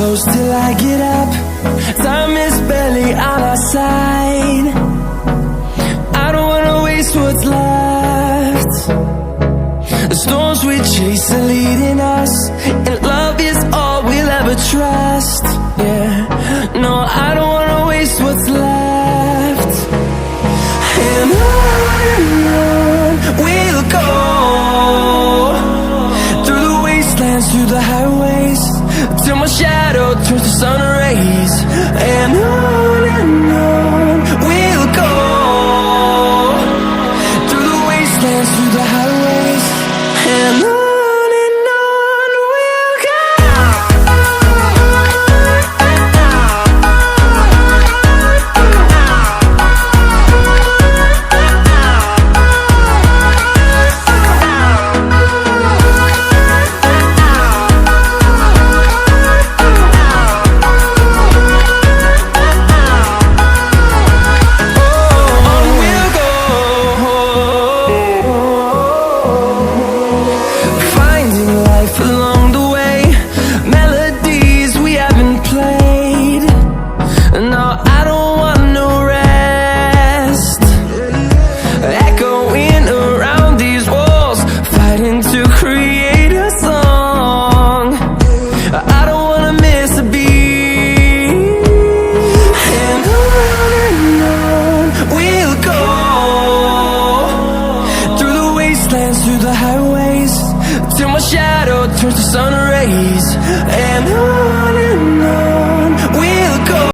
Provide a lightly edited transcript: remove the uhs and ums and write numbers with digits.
close till I get up. Time is barely on our side. I don't wanna waste what's left. The storms we chase are leading us.